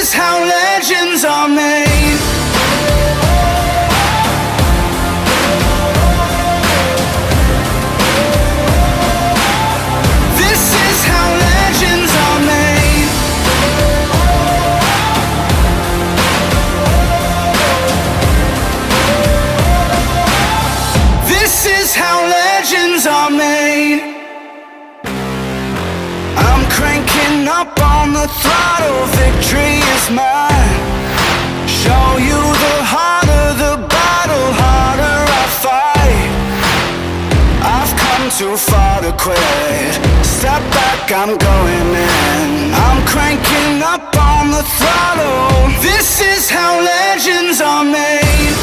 is how legends are made. This is how legends are made. This is how legends are made. I'm cranking up on the throttle, victory is mine. Show you the harder the battle, harder I fight. I've come too far to quit. Step back, I'm going in. I'm cranking up on the throttle. This is how legends are made.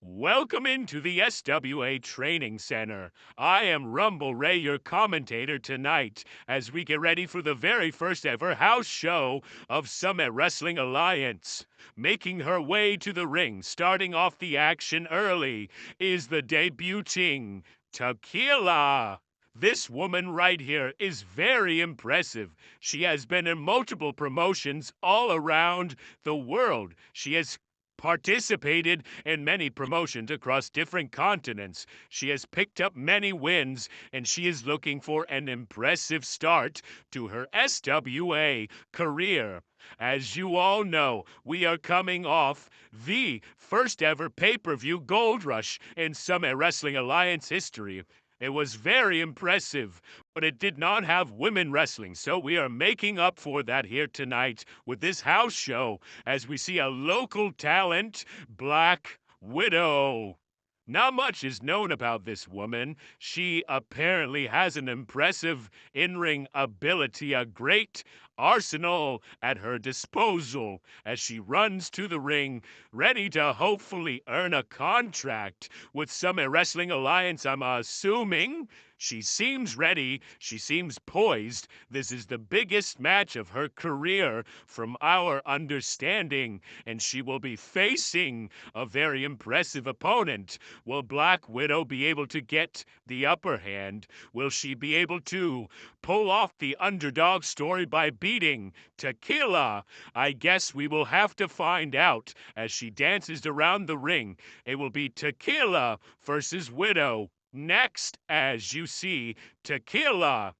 Welcome into the SWA Training Center. I am Rumble Ray, your commentator tonight, as we get ready for the very first ever house show of SWA Wrestling Alliance. Making her way to the ring, starting off the action early, is the debuting Tequila. This woman right here is very impressive. She has been in multiple promotions all around the world. She has participated in many promotions across different continents. She has picked up many wins, and she is looking for an impressive start to her SWA career. As you all know, we are coming off the first ever pay-per-view Gold Rush in SWA Wrestling Alliance history. It was very impressive, but it did not have women wrestling, so we are making up for that here tonight with this house show as we see a local talent, Black Widow. Not much is known about this woman. She apparently has an impressive in-ring ability, a great arsenal at her disposal as she runs to the ring, ready to hopefully earn a contract with SWA Wrestling Alliance, I'm assuming. She seems ready. She seems poised. This is the biggest match of her career from our understanding, and she will be facing a very impressive opponent. Will Black Widow be able to get the upper hand? Will she be able to pull off the underdog story by beating Tequila? I guess we will have to find out as she dances around the ring. It will be Tequila versus Widow. Next, as you see Tequila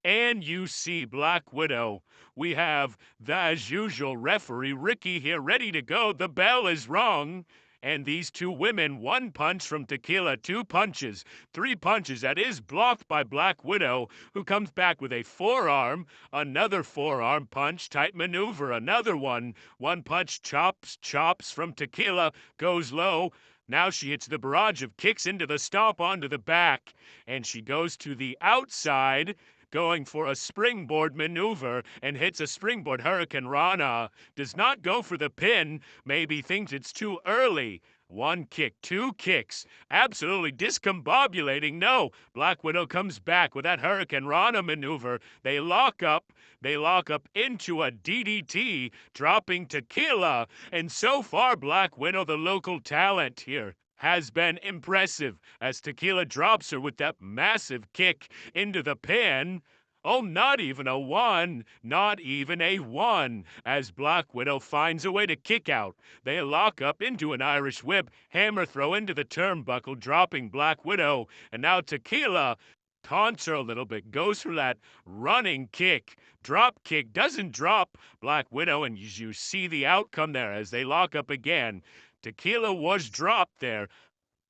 and you see Black Widow, we have the, as usual, referee Ricky here ready to go. The bell is rung. And these two women, one punch from Tequila, two punches, three punches. That is blocked by Black Widow, who comes back with a forearm, another forearm punch, tight maneuver, another one. One punch, chops from Tequila, goes low. Now she hits the barrage of kicks into the stomp onto the back, and she goes to the outside, going for a springboard maneuver, and hits a springboard Hurricane Rana. Does not go for the pin, maybe thinks it's too early. One kick, two kicks, absolutely discombobulating. No, Black Widow comes back with that Hurricane Rana maneuver. They lock up into a DDT, dropping Tequila. And so far, Black Widow, the local talent here, has been impressive as Tequila drops her with that massive kick into the pin. Oh, not even a one, as Black Widow finds a way to kick out. They lock up into an Irish whip, hammer throw into the turnbuckle, dropping Black Widow, and now Tequila taunts her a little bit, goes for that running kick, drop kick, doesn't drop Black Widow, and you see the outcome there as they lock up again. Tequila was dropped there.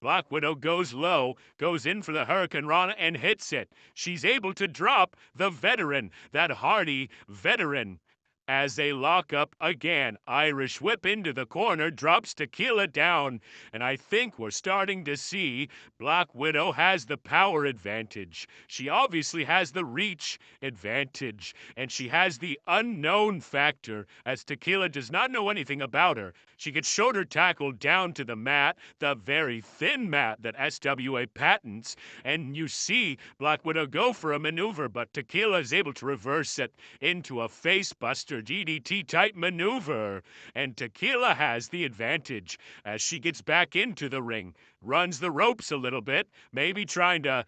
Black Widow goes low, goes in for the Hurricane Rana and hits it. She's able to drop the veteran, that hardy veteran. As they lock up again, Irish whip into the corner, drops Tequila down. And I think we're starting to see Black Widow has the power advantage. She obviously has the reach advantage. And she has the unknown factor, as Tequila does not know anything about her. She gets shoulder tackled down to the mat, the very thin mat that SWA patents. And you see Black Widow go for a maneuver, but Tequila is able to reverse it into a face buster DDT type maneuver, and Tequila has the advantage as she gets back into the ring, runs the ropes a little bit, maybe trying to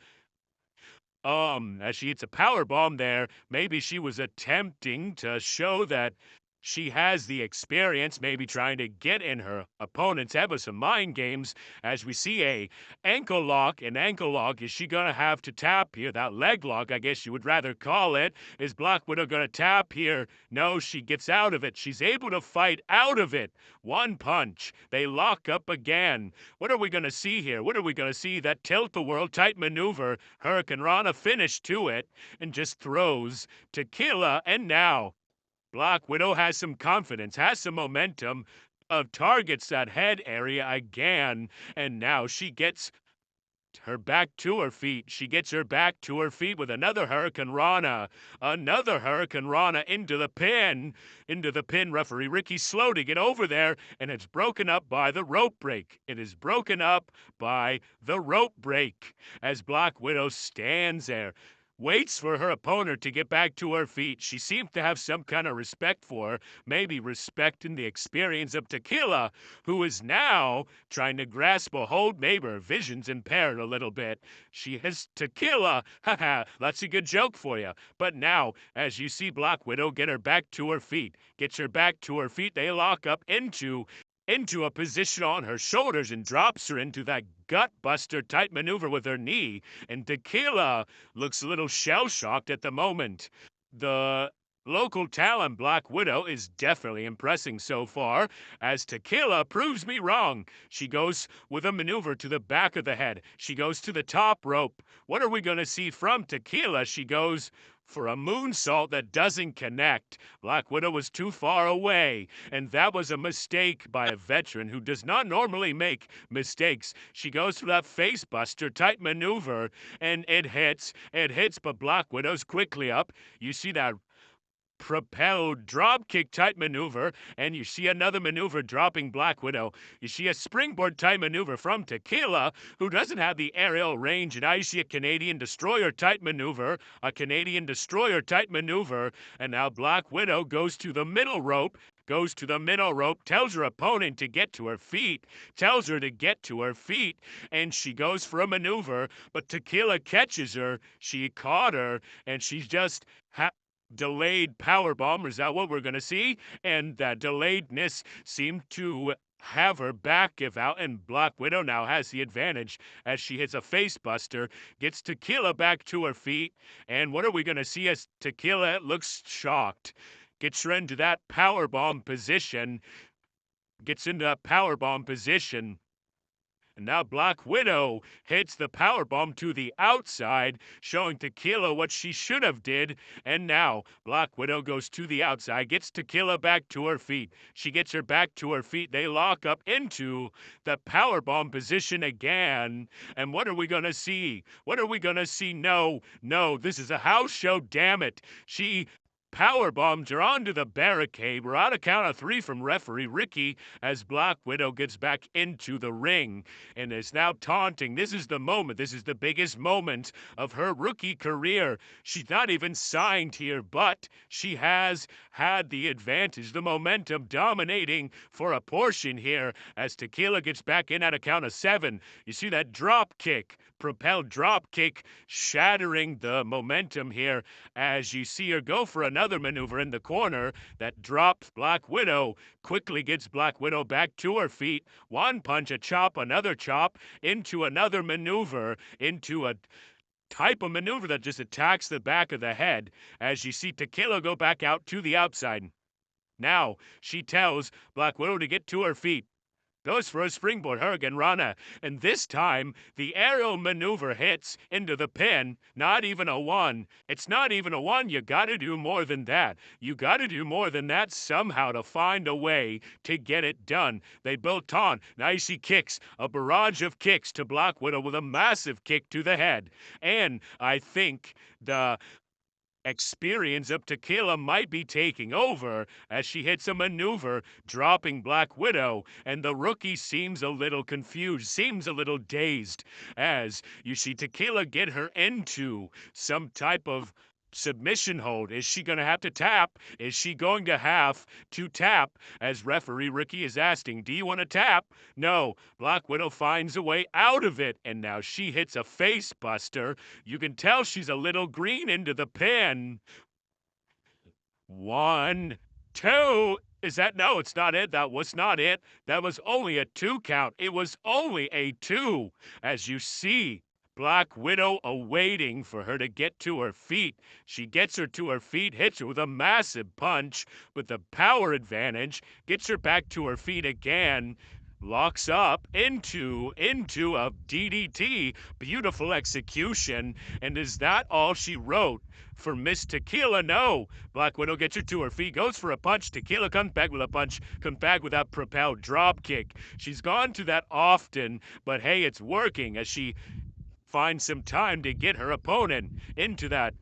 as she hits a power bomb there. Maybe she was attempting to show that she has the experience, maybe trying to get in her opponent's head with some mind games. As we see a ankle lock, an ankle lock. Is she gonna have to tap here? That leg lock, I guess you would rather call it. Is Black Widow gonna tap here? No, she gets out of it. She's able to fight out of it. One punch. They lock up again. What are we gonna see here? What are we gonna see? That tilt-the-world type maneuver. Hurricane Rana finish to it and just throws Tequila, and now Black Widow has some confidence, has some momentum, targets that head area again, and now she gets her back to her feet. She gets her back to her feet with another Hurricane Rana. Another Hurricane Rana into the pin. Into the pin. Referee Ricky slow to get over there, and it's broken up by the rope break. It is broken up by the rope break as Black Widow stands there, waits for her opponent to get back to her feet. She seems to have some kind of respect for her, maybe respecting the experience of Tequila, who is now trying to grasp a hold. Maybe her vision's impaired a little bit. She has Tequila. Haha, that's a good joke for you. But now, as you see Black Widow get her back to her feet, gets her back to her feet, they lock up into a position on her shoulders and drops her into that gut buster type maneuver with her knee. And Tequila looks a little shell-shocked at the moment. The local talent Black Widow is definitely impressing so far, as Tequila proves me wrong. She goes with a maneuver to the back of the head. She goes to the top rope. What are we going to see from Tequila? She goes for a moonsault that doesn't connect. Black Widow was too far away, and that was a mistake by a veteran who does not normally make mistakes. She goes for that facebuster type maneuver, and it hits, but Black Widow's quickly up. You see that propelled drop kick type maneuver, and you see another maneuver dropping Black Widow. You see a springboard type maneuver from Tequila, who doesn't have the aerial range, and now you see a Canadian destroyer type maneuver, and now Black Widow goes to the middle rope, tells her opponent to get to her feet, and she goes for a maneuver, but Tequila catches her. She caught her, and she's just delayed power bomb. Is that what we're going to see? And that delayedness seemed to have her back give out, and Black Widow now has the advantage as she hits a face buster, gets Tequila back to her feet. And what are we going to see as Tequila looks shocked, gets her into that power bomb position, And now Black Widow hits the powerbomb to the outside, showing Tequila what she should have did. And now Black Widow goes to the outside, gets Tequila back to her feet. She gets her back to her feet. They lock up into the powerbomb position again. And what are we going to see? No, this is a house show, damn it. She power bombs her onto the barricade. We're on a count of 3 from referee Ricky as Black Widow gets back into the ring and is now taunting. This is the moment. This is the biggest moment of her rookie career. She's not even signed here, but she has had the advantage, the momentum dominating for a portion here as Tequila gets back in at a count of 7. You see that drop kick, propelled drop kick, shattering the momentum here as you see her go for another maneuver in the corner that drops Black Widow, quickly gets Black Widow back to her feet. One punch, a chop, another chop, into another maneuver, into a type of maneuver that just attacks the back of the head as you see Tequila go back out to the outside. Now she tells Black Widow to get to her feet. Goes for a springboard Hurricane Rana, and this time the aerial maneuver hits into the pin. Not even a 1. It's not even a 1. You gotta do more than that. Somehow to find a way to get it done. They built on. Now you see kicks, a barrage of kicks to Black Widow with a massive kick to the head. And I think the experience of Tequila might be taking over as she hits a maneuver, dropping Black Widow, and the rookie seems a little confused, seems a little dazed, as you see Tequila get her into some type of submission hold. Is she going to have to tap? Is she going to have to tap? As referee Ricky is asking, do you want to tap? No. Black Widow finds a way out of it, and now she hits a face buster. You can tell she's a little green into the pin. 1, 2. Is that? No, it's not it. That was not it. That was only a 2 count. It was only a 2. As you see, Black Widow awaiting for her to get to her feet. She gets her to her feet, hits her with a massive punch with the power advantage, gets her back to her feet again, locks up into a DDT. Beautiful execution. And is that all she wrote for Miss Tequila? No. Black Widow gets her to her feet, goes for a punch. Tequila comes back with a punch, comes back with that propelled drop kick. She's gone to that often, but hey, it's working as she finds some time to get her opponent into that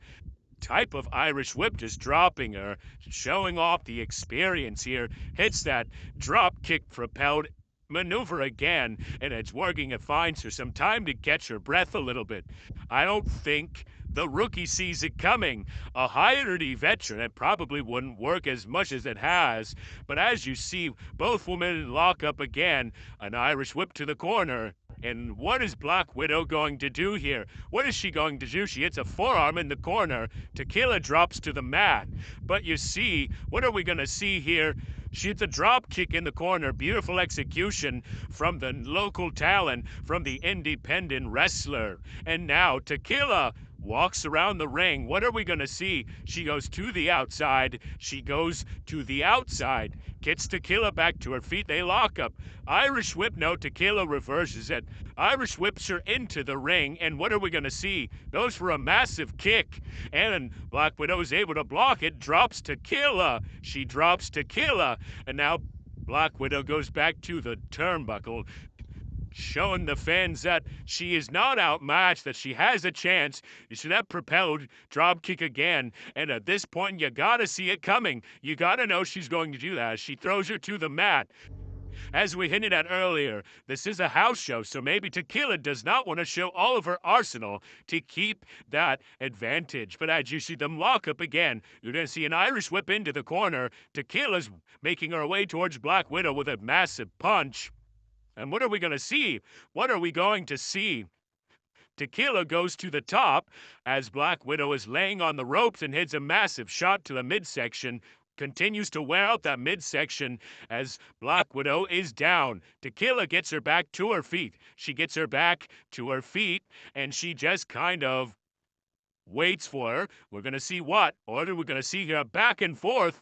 type of Irish whip, just dropping her, showing off the experience here. Hits that drop kick propelled maneuver again, and it's working. It finds her some time to catch her breath a little bit. I don't think the rookie sees it coming. A high-energy veteran, it probably wouldn't work as much as it has. But as you see, both women lock up again. An Irish whip to the corner. And what is Black Widow going to do here? What is she going to do? She hits a forearm in the corner. Tequila drops to the mat. But you see, what are we going to see here? She hits a drop kick in the corner. Beautiful execution from the local talent, from the independent wrestler. And now Tequila walks around the ring. What are we going to see? She goes to the outside. She goes to the outside. Gets Tequila back to her feet. They lock up. Irish whip. No, Tequila reverses it. Irish whips her into the ring. And what are we going to see? Goes for a massive kick. And Black Widow is able to block it. Drops Tequila. She drops Tequila. And now Black Widow goes back to the turnbuckle, showing the fans that she is not outmatched, that she has a chance. You see that propelled drop kick again, and at this point, you gotta see it coming. You gotta know she's going to do that. She throws her to the mat. As we hinted at earlier, this is a house show, so maybe Tequila does not want to show all of her arsenal to keep that advantage. But as you see them lock up again, you're going to see an Irish whip into the corner. Tequila's making her way towards Black Widow with a massive punch. And what are we going to see? What are we going to see? Tequila goes to the top as Black Widow is laying on the ropes and hits a massive shot to the midsection. Continues to wear out that midsection as Black Widow is down. Tequila gets her back to her feet. She gets her back to her feet, and she just kind of waits for her. We're going to see what? Or we're going to see a back and forth.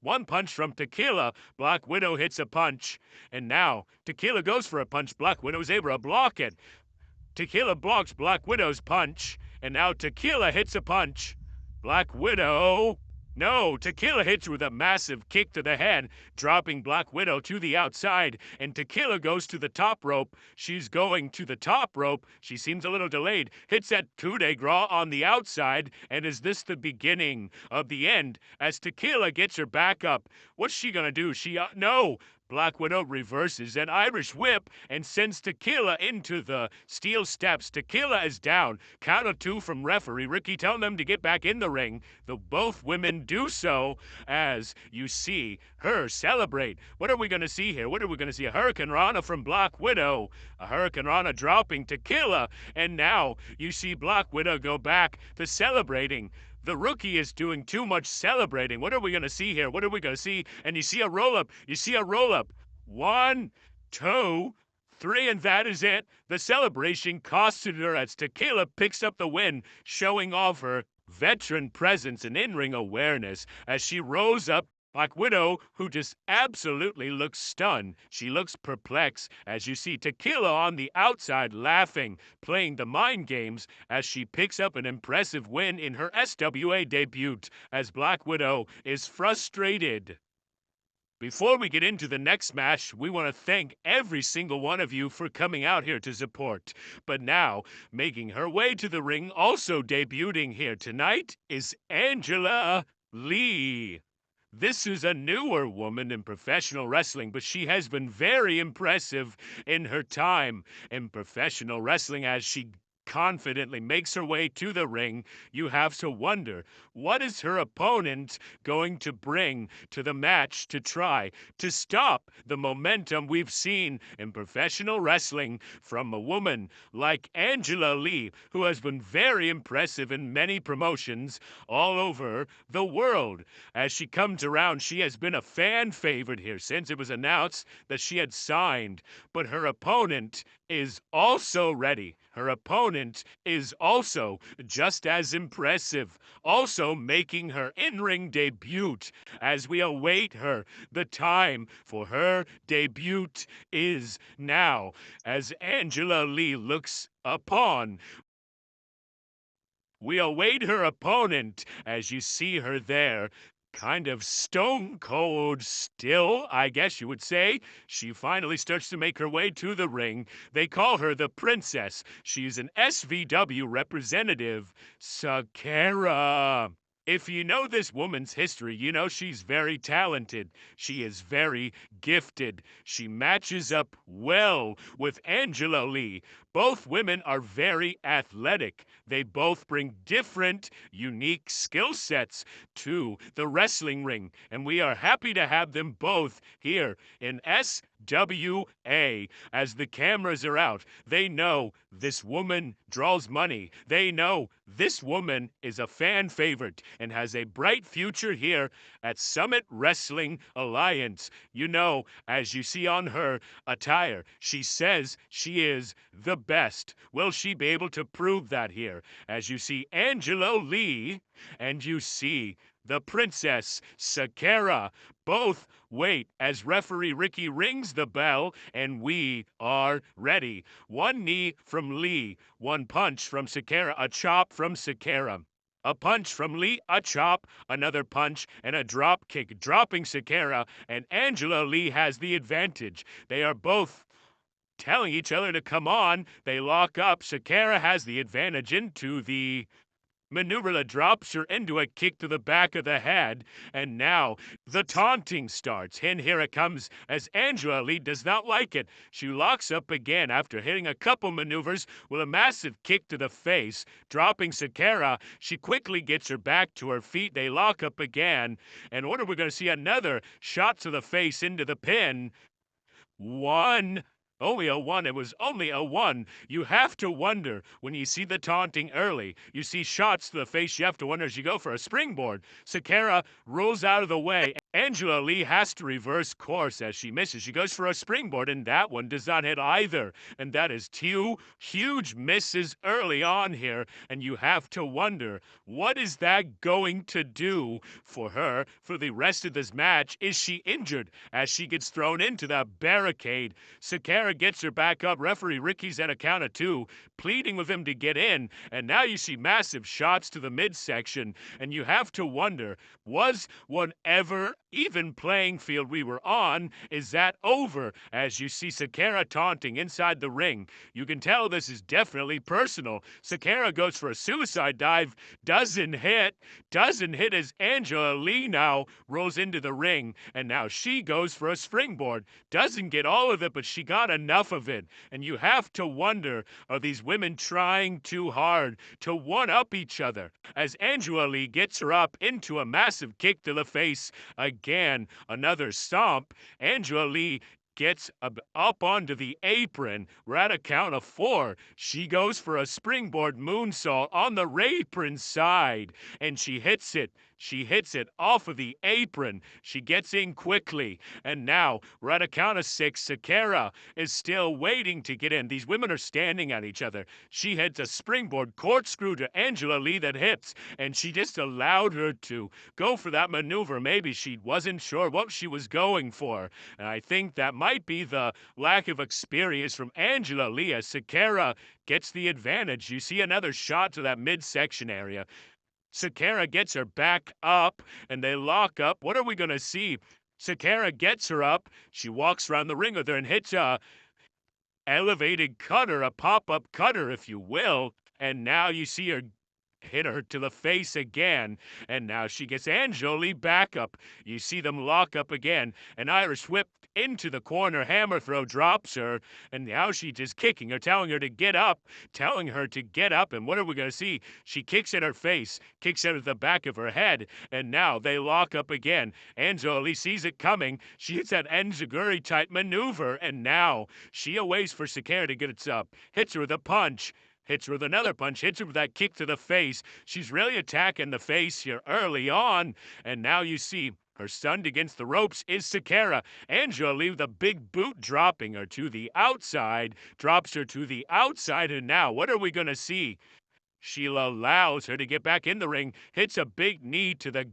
One punch from Tequila. Black Widow hits a punch. And now Tequila goes for a punch. Black Widow is able to block it. Tequila blocks Black Widow's punch. And now Tequila hits a punch. Black Widow... No, Tequila hits her with a massive kick to the head, dropping Black Widow to the outside, and Tequila goes to the top rope. She's going to the top rope. She seems a little delayed. Hits that coup de grace on the outside, and is this the beginning of the end? As Tequila gets her back up, what's she gonna do? No! Black Widow reverses an Irish whip and sends Tequila into the steel steps. Tequila is down. Count of 2 from referee Ricky telling them to get back in the ring. Both women do so as you see her celebrate. What are we going to see here? What are we going to see? A Hurricane Rana from Black Widow. A Hurricane Rana dropping Tequila. And now you see Black Widow go back to celebrating. The rookie is doing too much celebrating. What are we going to see here? What are we going to see? And you see a roll-up. 1, 2, 3, and that is it. The celebration costed her as Tequila picks up the win, showing off her veteran presence and in-ring awareness as she rose up. Black Widow, who just absolutely looks stunned. She looks perplexed as you see Tequila on the outside laughing, playing the mind games as she picks up an impressive win in her SWA debut as Black Widow is frustrated. Before we get into the next match, we want to thank every single one of you for coming out here to support. But now, making her way to the ring, also debuting here tonight, is Angela Lee. This is a newer woman in professional wrestling, but she has been very impressive in her time in professional wrestling as she confidently makes her way to the ring, you have to wonder, what is her opponent going to bring to the match to try to stop the momentum we've seen in professional wrestling from a woman like Angela Lee, who has been very impressive in many promotions all over the world. As she comes around, she has been a fan favorite here since it was announced that she had signed, but her opponent is also ready. Her opponent is also just as impressive, also making her in-ring debut. As we await her, the time for her debut is now, as Angela Lee looks upon. We await her opponent as you see her there, kind of stone cold still, I guess you would say. She finally starts to make her way to the ring. They call her the Princess. She's an SVW representative, Sakara. If you know this woman's history, you know she's very talented. She is very gifted. She matches up well with Angela Lee. Both women are very athletic. They both bring different, unique skill sets to the wrestling ring, and we are happy to have them both here in SWA. As the cameras are out, they know this woman draws money. They know this woman is a fan favorite and has a bright future here at Summit Wrestling Alliance. You know, as you see on her attire, she says she is the best. Will she be able to prove that here? As you see Angela Lee and you see the Princess Sakara both wait as referee Ricky rings the bell, and we are ready. One knee from Lee, one punch from Sakara, a chop from Sakara. A punch from Lee, a chop, another punch, and a drop kick, dropping Sakara, and Angela Lee has the advantage. They are both telling each other to come on. They lock up. Sakara has the advantage into the maneuver that drops her into a kick to the back of the head, and now the taunting starts. And here it comes as Angela Lee does not like it. She locks up again after hitting a couple maneuvers with a massive kick to the face, dropping Sakara. She quickly gets her back to her feet. They lock up again, and what are we going to see? Another shot to the face into the pin. One. Only a one. It was only a one. You have to wonder when you see the taunting early. You see shots to the face. You have to wonder as you go for a springboard. Sakara rolls out of the way. Angela Lee has to reverse course as she misses. She goes for a springboard, and that one does not hit either. And that is two huge misses early on here. And you have to wonder, what is that going to do for her for the rest of this match? Is she injured as she gets thrown into that barricade? Sakara gets her back up. Referee Ricky's at a count of two, pleading with him to get in. And now you see massive shots to the midsection. And you have to wonder, was one ever even playing field we were on? Is that over? As you see Sakara taunting inside the ring, you can tell this is definitely personal. Sakara goes for a suicide dive, doesn't hit as Angela Lee now rolls into the ring, and now she goes for a springboard. Doesn't get all of it, but she got enough of it. And you have to wonder, are these women trying too hard to one-up each other? As Angela Lee gets her up into a massive kick to the face. Again, another stomp. Angela Lee gets up onto the apron. We're at a count of four. She goes for a springboard moonsault on the apron side, and she hits it. She hits it off of the apron. She gets in quickly. And now we're at a count of six. Sakara is still waiting to get in. These women are standing at each other. She hits a springboard corkscrew to Angela Lee that hits, and she just allowed her to go for that maneuver. Maybe she wasn't sure what she was going for. And I think that might be the lack of experience from Angela Lee as Sakara gets the advantage. You see another shot to that midsection area. Sakara gets her back up, and they lock up. What are we going to see? Sakara gets her up. She walks around the ring with her and hits a elevated cutter, a pop-up cutter, if you will. And now you see her hit her to the face again, and now she gets Angela Lee back up. You see them lock up again. An Irish whip into the corner. Hammer throw drops her, and now she's just kicking her, telling her to get up, telling her to get up. And what are we going to see? She kicks at her face, kicks at the back of her head, and now they lock up again. Anjali sees it coming. She hits that enziguri type maneuver, and now she awaits for Sakara to get it up. Hits her with a punch. Hits her with another punch, hits her with that kick to the face. She's really attacking the face here early on. And now you see her stunned against the ropes is Sakara. Anjali with a big boot dropping her to the outside. Drops her to the outside. And now what are we going to see? Sheila allows her to get back in the ring. Hits a big knee to the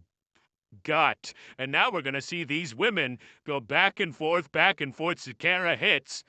gut. And now we're going to see these women go back and forth, back and forth. Sakara hits.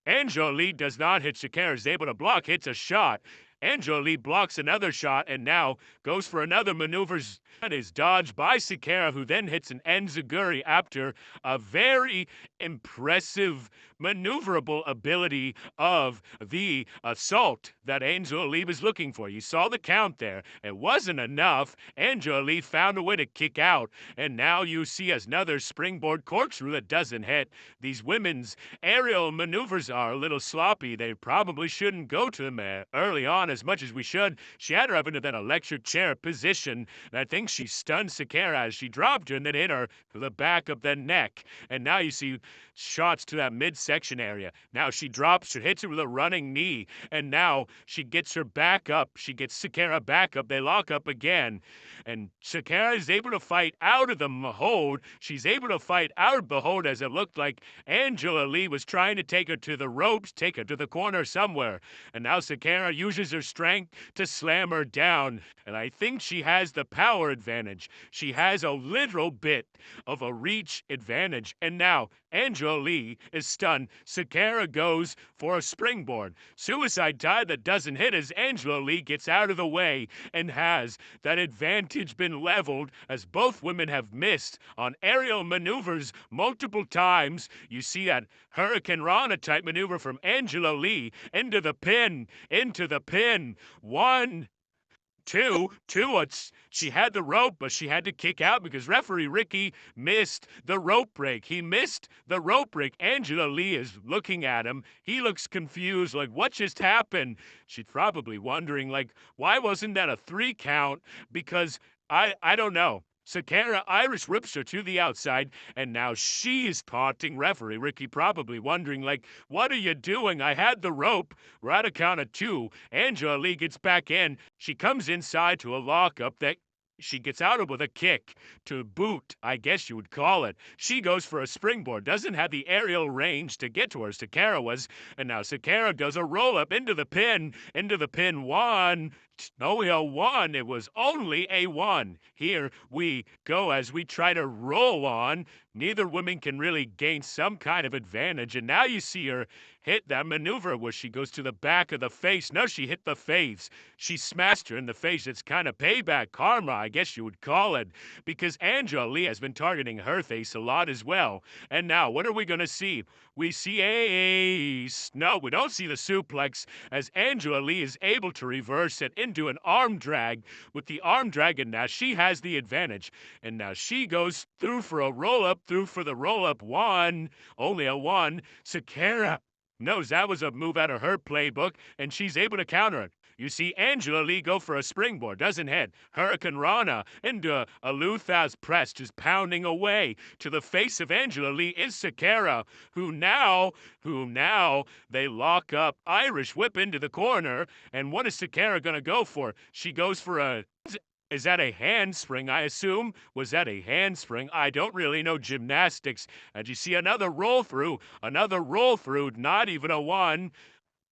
Anjali does not hit. Sakara is able to block, hits a shot. Anjali blocks another shot and now goes for another maneuver and is dodged by Sakara, who then hits an enziguri after a very impressive maneuverable ability of the assault that Anjali was looking for. You saw the count there. It wasn't enough. Anjali found a way to kick out, and now you see another springboard corkscrew that doesn't hit. These women's aerial maneuvers are a little sloppy. They probably shouldn't go to them early on as much as we should. She had her up into that electric chair position, and I think she stunned Sakara as she dropped her and then hit her to the back of the neck. And now you see shots to that midsection area. Now she drops, she hits her with a running knee, and now she gets her back up. She gets Sakara back up. They lock up again, and Sakara is able to fight out of the hold. She's able to fight out of the hold as it looked like Angela Lee was trying to take her to the ropes, take her to the corner somewhere. And now Sakara uses her strength to slam her down, and I think she has the power advantage. She has a little bit of a reach advantage, and now Angela Lee is stunned. Sakara goes for a springboard. Suicide dive that doesn't hit as Angela Lee gets out of the way, and has that advantage been leveled as both women have missed on aerial maneuvers multiple times. You see that Hurricane Rana type maneuver from Angela Lee into the pin, into the pin. 1, 2. She had the rope, but she had to kick out because referee Ricky missed the rope break. He missed the rope break. Angela Lee is looking at him. He looks confused, like, what just happened? She's probably wondering, like, why wasn't that a 3 count? Because I don't know. Sakara Irish whips her to the outside, and now she is taunting referee Ricky, probably wondering, like, what are you doing? I had the rope. We're at a count of 2. Angela Lee gets back in. She comes inside to a lockup that she gets out of with a kick to boot, I guess you would call it. She goes for a springboard, doesn't have the aerial range to get to her. Sakara was, and now Sakara does a roll up into the pin. 1. Only a 1. It was only a 1. Here we go as we try to roll on. Neither woman can really gain some kind of advantage, and now you see her hit that maneuver where she goes to the back of the face. No, she hit the face. She smashed her in the face. It's kind of payback karma, I guess you would call it, because Angela Lee has been targeting her face a lot as well. And now, what are we going to see? We see no, we don't see the suplex, as Angela Lee is able to reverse it into an arm drag with the arm drag, and now she has the advantage. And now she goes through for a roll-up, through for the roll-up. 1, only a 1. Sakara knows that was a move out of her playbook, and she's able to counter it. You see Angela Lee go for a springboard, doesn't hit. Hurricane Rana into a Luthas press, just pounding away. To the face of Angela Lee is Sakara, who now they lock up. Irish whip into the corner, and what is Sakara gonna go for? She goes for a... Is that a handspring, I assume? Was that a handspring? I don't really know gymnastics. And you see another roll through, not even a 1.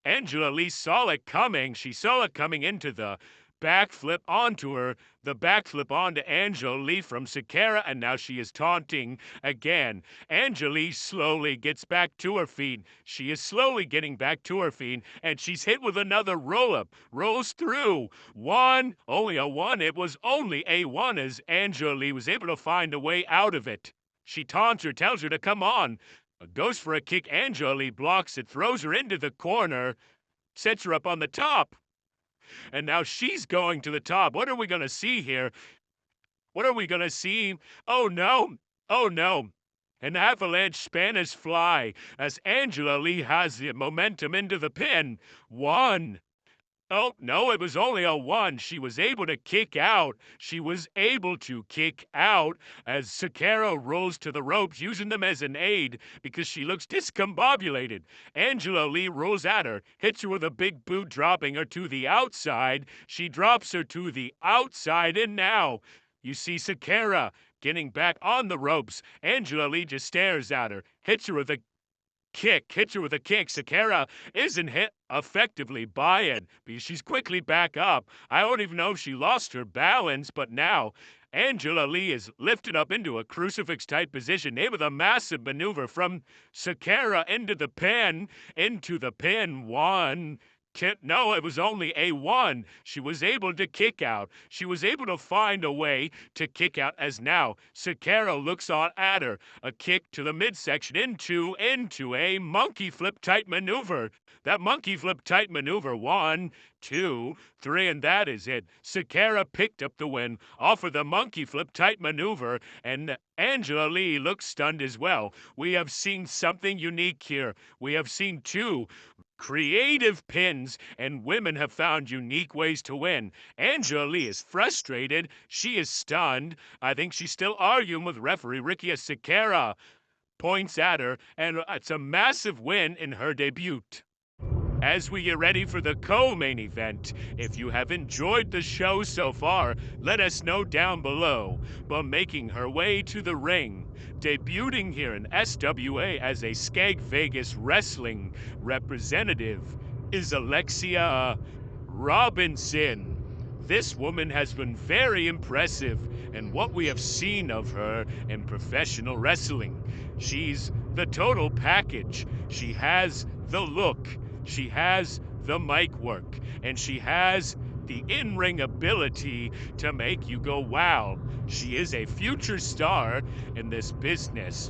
Angela Lee saw it coming. She saw it coming into the backflip onto her, the backflip onto Angela Lee from Sakara, and now she is taunting again. Angela Lee slowly gets back to her feet. She is slowly getting back to her feet, and she's hit with another roll-up. Rolls through. 1, only a 1. It was only a 1 as Angela Lee was able to find a way out of it. She taunts her, tells her to come on. Goes for a kick. Angela Lee blocks it, throws her into the corner, sets her up on the top. And now she's going to the top. What are we going to see here? What are we going to see? Oh, no. Oh, no. An avalanche Spanish fly as Angela Lee has the momentum into the pin. 1. Oh, no, it was only a 1. She was able to kick out. She was able to kick out as Sakara rolls to the ropes, using them as an aid because she looks discombobulated. Angela Lee rolls at her, hits her with a big boot, dropping her to the outside. She drops her to the outside, and now you see Sakara getting back on the ropes. Angela Lee just stares at her, hits her with a hits her with a kick. Sakara isn't hit effectively by it because she's quickly back up. I don't even know if she lost her balance, but now Angela Lee is lifted up into a crucifix type position, able with a massive maneuver from Sakara into the pin. 1. No, it was only a 1. She was able to kick out. She was able to find a way to kick out as now Sakara looks on at her. A kick to the midsection into a monkey flip type maneuver. That monkey flip type maneuver, 1, 2, 3, and that is it. Sakara picked up the win off of the monkey flip type maneuver, and Angela Lee looks stunned as well. We have seen something unique here. We have seen 2 creative pins, and women have found unique ways to win. Angela Lee is frustrated. She is stunned. I think she's still arguing with referee Ricky Sakara. Points at her, and it's a massive win in her debut. As we get ready for the co-main event, if you have enjoyed the show so far, let us know down below. But making her way to the ring, debuting here in SWA as a Skag Vegas wrestling representative, is Alexia Robinson. This woman has been very impressive in what we have seen of her in professional wrestling. She's the total package. She has the look. She has the mic work, and she has the in-ring ability to make you go, wow. She is a future star in this business.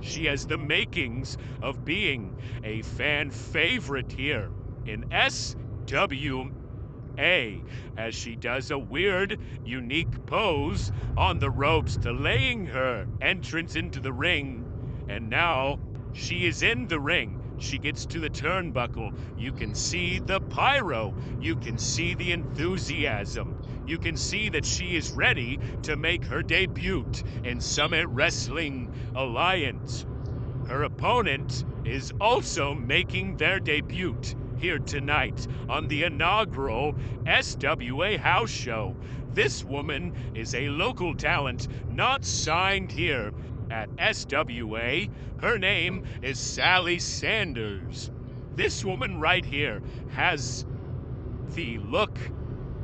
She has the makings of being a fan favorite here in SWA, as she does a weird, unique pose on the ropes, delaying her entrance into the ring. And now she is in the ring. She gets to the turnbuckle. You can see the pyro. You can see the enthusiasm. You can see that she is ready to make her debut in Summit Wrestling Alliance. Her opponent is also making their debut here tonight on the inaugural SWA House Show. This woman is a local talent, not signed here at SWA. Her name is Sally Sanders. This woman right here has the look.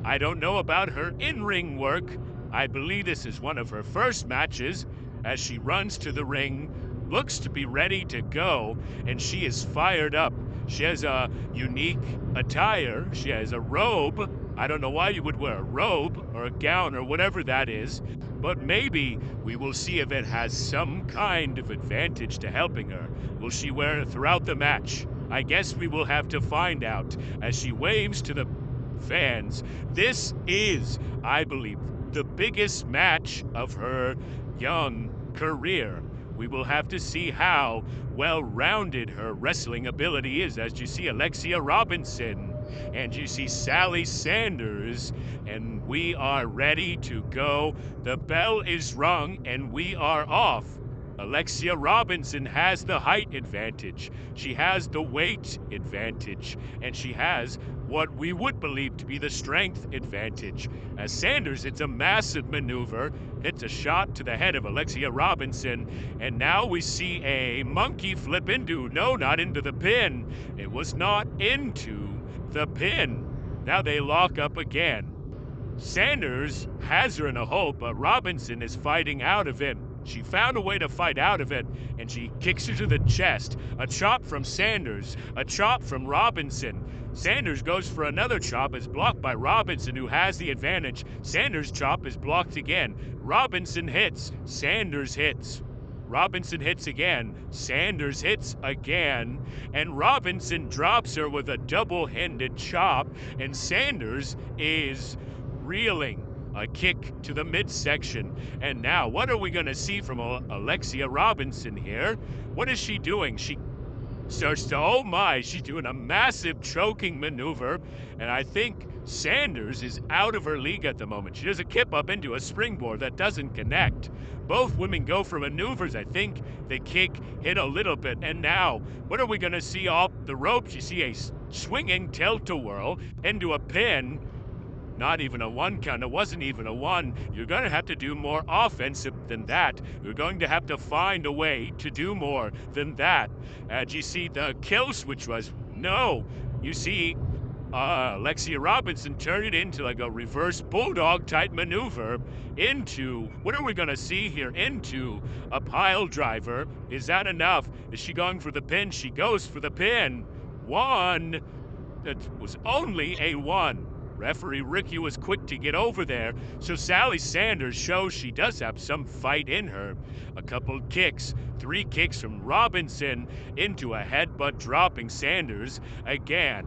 I don't know about her in-ring work. I believe this is one of her first matches as she runs to the ring, looks to be ready to go, and she is fired up. She has a unique attire. She has a robe. I don't know why you would wear a robe or a gown or whatever that is, but maybe we will see if it has some kind of advantage to helping her. Will she wear it throughout the match? I guess we will have to find out as she waves to the fans. This is, I believe, the biggest match of her young career. We will have to see how well-rounded her wrestling ability is as you see Alexia Robinson and you see Sally Sanders, and we are ready to go. The bell is rung and we are off. Alexia Robinson has the height advantage. She has the weight advantage, and she has what we would believe to be the strength advantage. As Sanders hits a massive maneuver, hits a shot to the head of Alexia Robinson, and now we see a monkey flip into, no, not into the pin. It was not into the pin. Now they lock up again. Sanders has her in a hold, but Robinson is fighting out of it. She found a way to fight out of it, and she kicks her to the chest. A chop from Sanders, a chop from Robinson. Sanders goes for another chop, is blocked by Robinson, who has the advantage. Sanders' chop is blocked again. Robinson hits, Sanders hits. Robinson hits again, Sanders hits again, and Robinson drops her with a double-handed chop, and Sanders is reeling. a kick to the midsection. And now, what are we going to see from Alexia Robinson here? What is she doing? She starts to, oh my, she's doing a massive choking maneuver, and I think Sanders is out of her league at the moment. She does a kip up into a springboard that doesn't connect. Both women go for maneuvers. I think the kick hit a little bit, and now, what are we going to see off the ropes? You see a swinging tilt-a-whirl into a pin. Not even a one count. It wasn't even a one. You're going to have to do more offensive than that. You're going to have to find a way to do more than that. And you see the kill switch was no. You see Alexia Robinson turned it into like a reverse bulldog type maneuver into, what are we going to see here? Into a pile driver. Is that enough? Is she going for the pin? She goes for the pin. One. That was only a one. Referee Ricky was quick to get over there, so Sally Sanders shows she does have some fight in her. A couple kicks, 3 kicks from Robinson into a headbutt dropping Sanders again.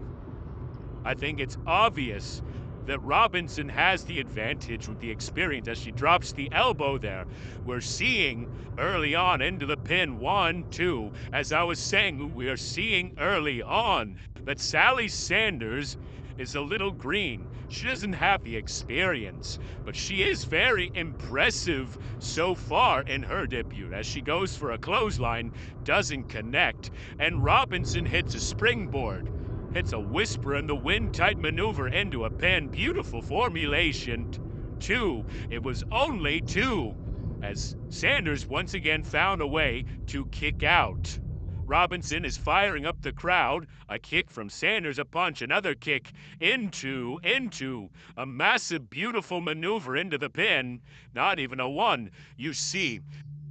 I think it's obvious that Robinson has the advantage with the experience as she drops the elbow there. We're seeing early on into the pin, 1, 2. As I was saying, we are seeing early on that Sally Sanders is a little green. She doesn't have the experience, but she is very impressive so far in her debut as she goes for a clothesline, doesn't connect, and Robinson hits a springboard. Hits a whisper in the wind type maneuver into a pin. Beautiful formulation. 2. It was only 2. As Sanders once again found a way to kick out. Robinson is firing up the crowd. A kick from Sanders, a punch, another kick into a massive, beautiful maneuver into the pin. Not even a one. You see,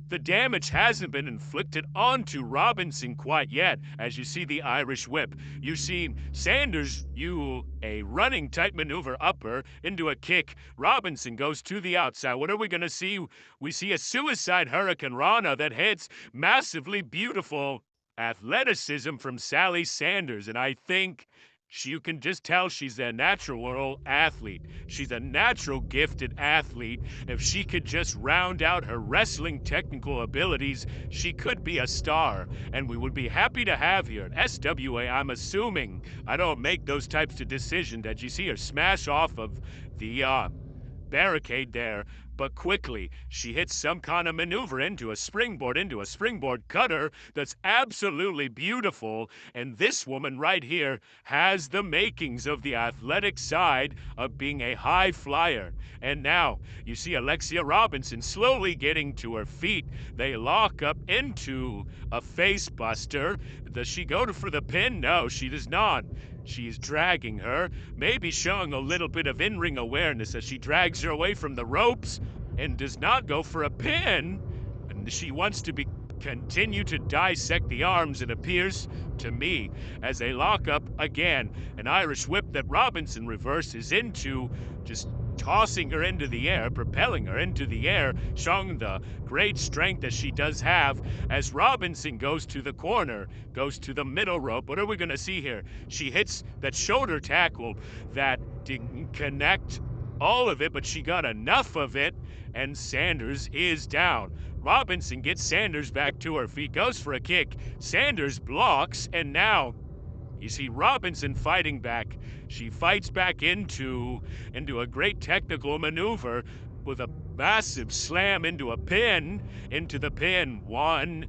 the damage hasn't been inflicted onto Robinson quite yet, as you see the Irish whip. You see Sanders, a running type maneuver upper into a kick. Robinson goes to the outside. What are we going to see? We see a suicide Hurricane Rana that hits. Massively beautiful athleticism from Sally Sanders, and I think you can just tell she's a natural athlete. She's a natural gifted athlete. If she could just round out her wrestling technical abilities, she could be a star. And we would be happy to have here at SWA. I'm assuming I don't make those types of decisions that you see her smash off of the barricade there. But quickly, she hits some kind of maneuver into a springboard cutter that's absolutely beautiful. And this woman right here has the makings of the athletic side of being a high flyer. And now, you see Alexia Robinson slowly getting to her feet. They lock up into a face buster. Does she go for the pin? No, she does not. She's dragging her, maybe showing a little bit of in-ring awareness as she drags her away from the ropes and does not go for a pin. And she wants to continue to dissect the arms, it appears to me, as they lock up again. An Irish whip that Robinson reverses into, just tossing her into the air, propelling her into the air, showing the great strength that she does have as Robinson goes to the corner, goes to the middle rope. What are we going to see here? She hits that shoulder tackle that didn't connect all of it, but she got enough of it, and Sanders is down. Robinson gets Sanders back to her feet, goes for a kick. Sanders blocks, and now you see Robinson fighting back. She fights back into a great technical maneuver with a massive slam into a pin, into the pin. 1,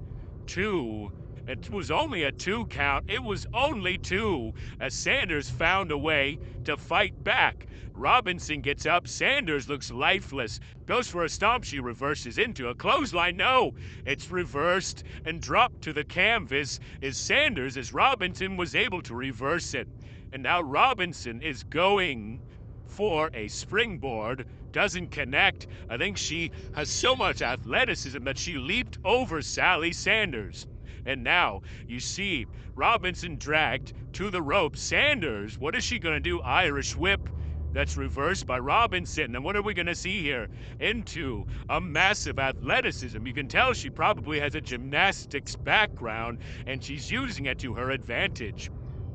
2. It was only a 2 count. It was only 2 as Sanders found a way to fight back. Robinson gets up. Sanders looks lifeless. Goes for a stomp. She reverses into a clothesline. No, it's reversed and dropped to the canvas is Sanders as Robinson was able to reverse it. And now Robinson is going for a springboard. Doesn't connect. I think she has so much athleticism that she leaped over Sally Sanders. And now you see Robinson dragged to the rope. Sanders, what is she going to do? Irish whip. That's reversed by Robinson. And what are we going to see here? Into a massive athleticism. You can tell she probably has a gymnastics background, and she's using it to her advantage.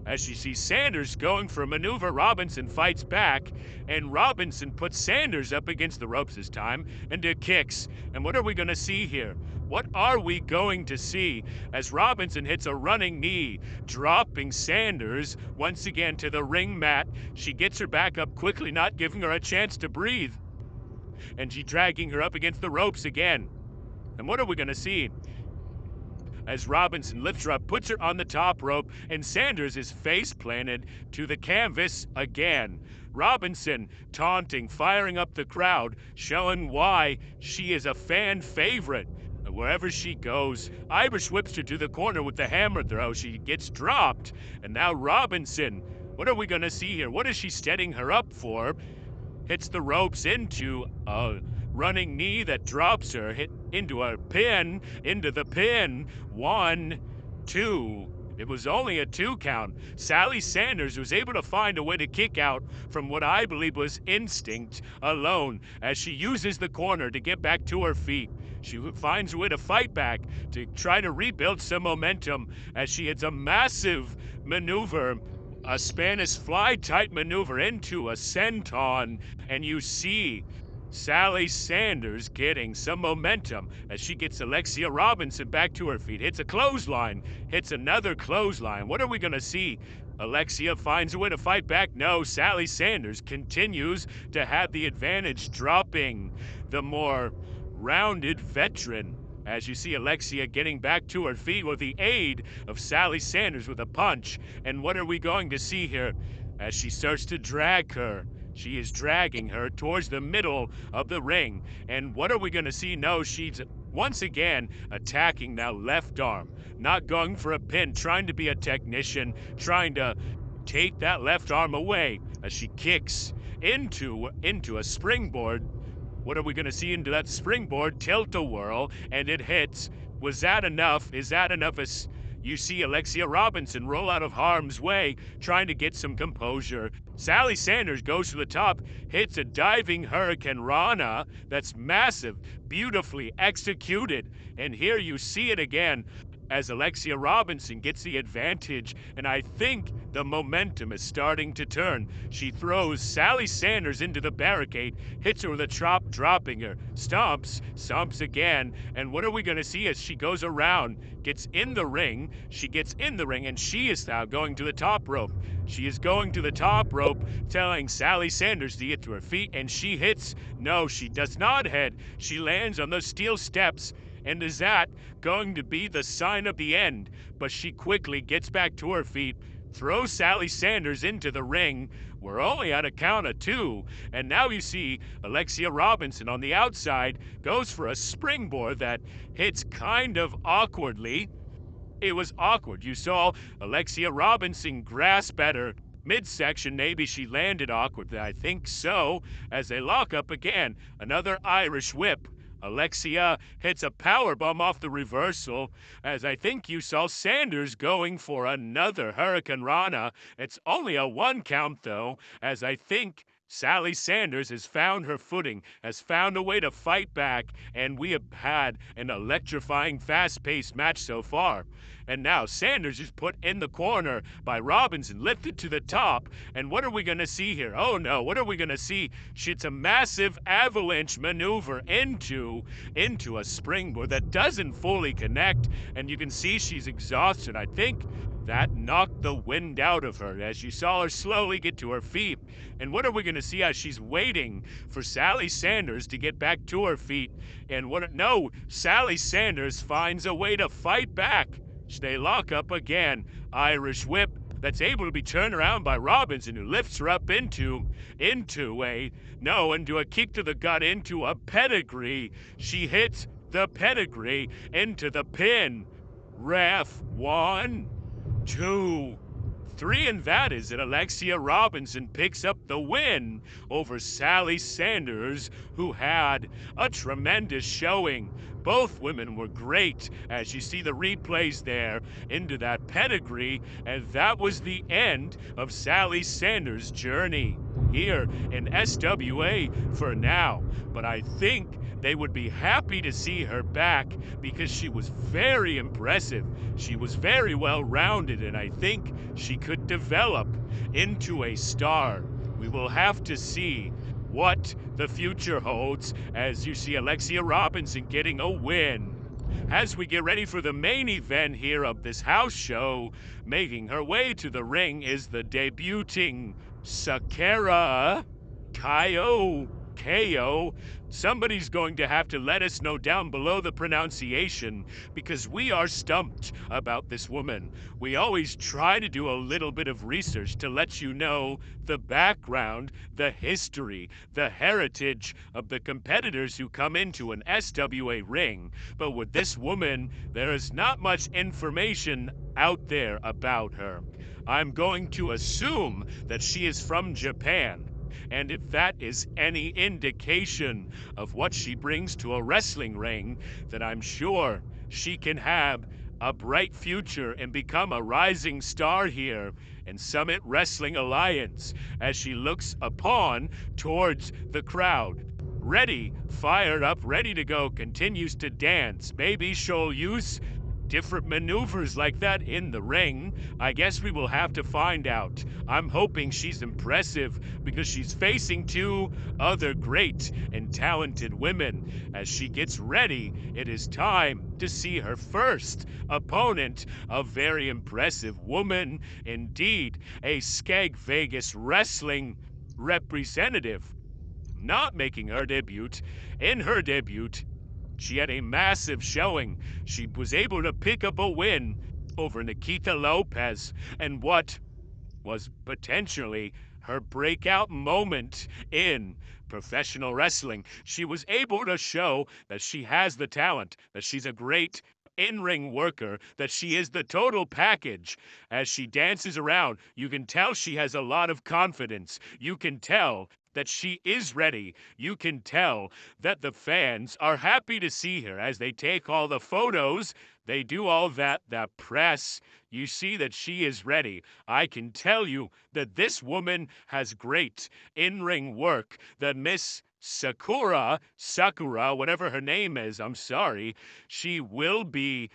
As she sees Sanders going for a maneuver, Robinson fights back, and Robinson puts Sanders up against the ropes this time into kicks. And what are we going to see here? What are we going to see as Robinson hits a running knee, dropping Sanders once again to the ring mat? She gets her back up quickly, not giving her a chance to breathe. And she's dragging her up against the ropes again. And what are we going to see? As Robinson lifts her up, puts her on the top rope, and Sanders is face planted to the canvas again. Robinson taunting, firing up the crowd, showing why she is a fan favorite. Wherever she goes, Irish whips her to the corner with the hammer throw. She gets dropped, and now Robinson, what are we going to see here? What is she setting her up for? Hits the ropes into a running knee that drops her, hit into a pin, into the pin. 1, 2. It was only a 2 count. Sally Sanders was able to find a way to kick out from what I believe was instinct alone as she uses the corner to get back to her feet. She finds a way to fight back, to try to rebuild some momentum as she hits a massive maneuver, a Spanish fly type maneuver into a senton, and you see Sally Sanders getting some momentum as she gets Alexia Robinson back to her feet, hits a clothesline, hits another clothesline. What are we going to see? Alexia finds a way to fight back. No, Sally Sanders continues to have the advantage, dropping the more rounded veteran. As you see Alexia getting back to her feet with the aid of Sally Sanders with a punch. And what are we going to see here? As she starts to drag her, she is dragging her towards the middle of the ring. And what are we going to see? No, she's once again attacking now left arm. Not going for a pin, trying to be a technician, trying to take that left arm away as she kicks into a springboard. What are we going to see into that springboard? Tilt-a-whirl, and it hits. Was that enough? Is that enough? As you see Alexia Robinson roll out of harm's way, trying to get some composure. Sally Sanders goes to the top, hits a diving Hurricane Rana that's massive, beautifully executed. And here you see it again as Alexia Robinson gets the advantage, and I think the momentum is starting to turn. She throws Sally Sanders into the barricade, hits her with a chop, dropping her, stomps again, and what are we going to see as she goes around, gets in the ring, and she is now going to the top rope. She is going to the top rope, telling Sally Sanders to get to her feet, and she hits. No, she does not hit. She lands on those steel steps. And is that going to be the sign of the end? But she quickly gets back to her feet, throws Sally Sanders into the ring. We're only at a count of 2. And now you see Alexia Robinson on the outside goes for a springboard that hits kind of awkwardly. It was awkward. You saw Alexia Robinson grasp at her midsection. Maybe she landed awkwardly. I think so. As they lock up again, another Irish whip. Alexia hits a powerbomb off the reversal, as I think you saw Sanders going for another Hurricane Rana. It's only a 1 count, though, as I think Sally Sanders has found her footing, has found a way to fight back, and we have had an electrifying, fast-paced match so far. And now Sanders is put in the corner by Robinson, lifted to the top. And what are we going to see here? Oh no, what are we going to see? It's a massive avalanche maneuver into a springboard that doesn't fully connect. And you can see she's exhausted. I think that knocked the wind out of her as you saw her slowly get to her feet. And what are we going to see as she's waiting for Sally Sanders to get back to her feet? And no, Sally Sanders finds a way to fight back. They lock up again. Irish whip that's able to be turned around by Robinson, who lifts her up into a kick to the gut, into a pedigree. She hits the pedigree into the pin. Ref, 1, 2, 3, and that is it. Alexia Robinson picks up the win over Sally Sanders, who had a tremendous showing. Both women were great, as you see the replays there, into that pedigree, and that was the end of Sally Sanders' journey. here in SWA for now. But I think they would be happy to see her back because she was very impressive. She was very well rounded, and I think she could develop into a star. We will have to see what the future holds as you see Alexia Robinson getting a win. As we get ready for the main event here of this house show, making her way to the ring is the debuting Sakura Ko. Somebody's going to have to let us know down below the pronunciation because we are stumped about this woman. We always try to do a little bit of research to let you know the background, the history, the heritage of the competitors who come into an SWA ring. But with this woman, there is not much information out there about her. I'm going to assume that she is from Japan. And if that is any indication of what she brings to a wrestling ring, then I'm sure she can have a bright future and become a rising star here in Summit Wrestling Alliance as she looks upon towards the crowd. Ready, fired up, ready to go, continues to dance. Maybe she'll use different maneuvers like that in the ring. I guess we will have to find out. I'm hoping she's impressive because she's facing two other great and talented women. As she gets ready, it is time to see her first opponent, a very impressive woman indeed, a Skag Vegas wrestling representative. Not making her debut. In her debut, she had a massive showing. She was able to pick up a win over Nikita Lopez and what was potentially her breakout moment in professional wrestling. She was able to show that she has the talent, that she's a great in-ring worker, that she is the total package. As she dances around, you can tell she has a lot of confidence. You can tell that she is ready. You can tell that the fans are happy to see her as they take all the photos. They do all that press. You see that she is ready. I can tell you that this woman has great in-ring work. That Miss Sakura, whatever her name is, I'm sorry, she will be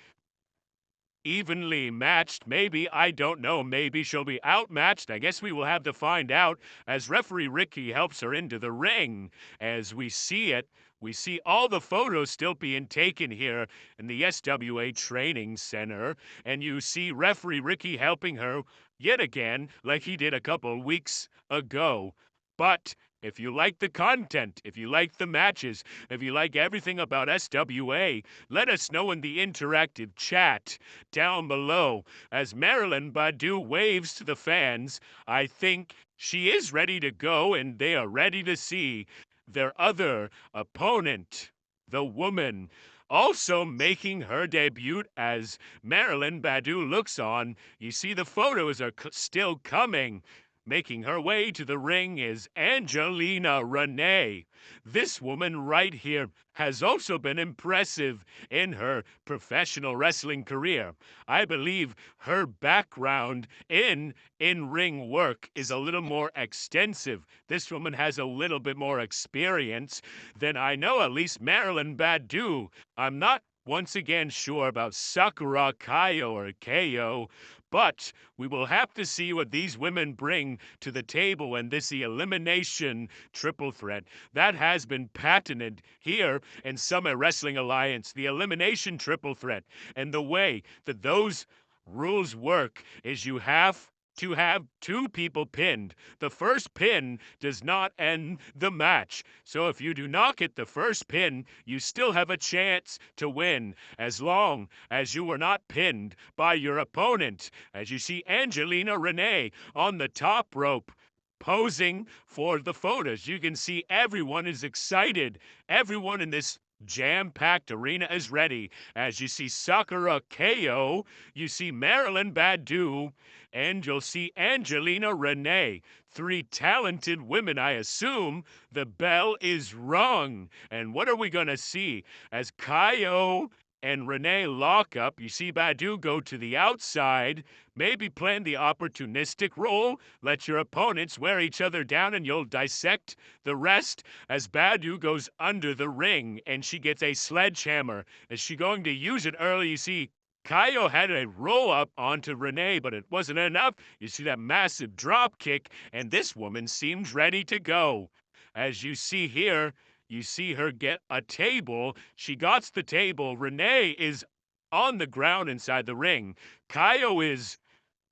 evenly matched. Maybe, I don't know. Maybe she'll be outmatched. I guess we will have to find out as referee Ricky helps her into the ring. As we see it, we see all the photos still being taken here in the SWA Training Center. And you see referee Ricky helping her yet again like he did a couple weeks ago. But if you like the content, if you like the matches, if you like everything about SWA, let us know in the interactive chat down below. As Marilyn Badu waves to the fans, I think she is ready to go and they are ready to see their other opponent, the woman, also making her debut as Marilyn Badu looks on. You see the photos are still coming. Making her way to the ring is Angelina Renee. This woman right here has also been impressive in her professional wrestling career. I believe her background in in-ring work is a little more extensive. This woman has a little bit more experience than I know, at least Marilyn Badu. I'm not once again sure about Sakura Ko, but we will have to see what these women bring to the table in this elimination triple threat. That has been patented here in Summit Wrestling Alliance, the elimination triple threat. And the way that those rules work is you have to have two people pinned. The first pin does not end the match. So if you do not get the first pin, you still have a chance to win as long as you were not pinned by your opponent. As you see Angelina Renee on the top rope, posing for the photos. You can see everyone is excited. Everyone in this jam-packed arena is ready. As you see Sakura Ko, you see Marilyn Badu, and you'll see Angelina Renee. Three talented women, I assume. The bell is rung. And what are we going to see? As Kaio and Renee lock up. You see Badu go to the outside, maybe playing the opportunistic role. Let your opponents wear each other down and you'll dissect the rest as Badu goes under the ring and she gets a sledgehammer. Is she going to use it early? You see Kaio had a roll up onto Renee, but it wasn't enough. You see that massive drop kick, and this woman seems ready to go. As you see here, you see her get a table. She got the table. Renee is on the ground inside the ring. Kaio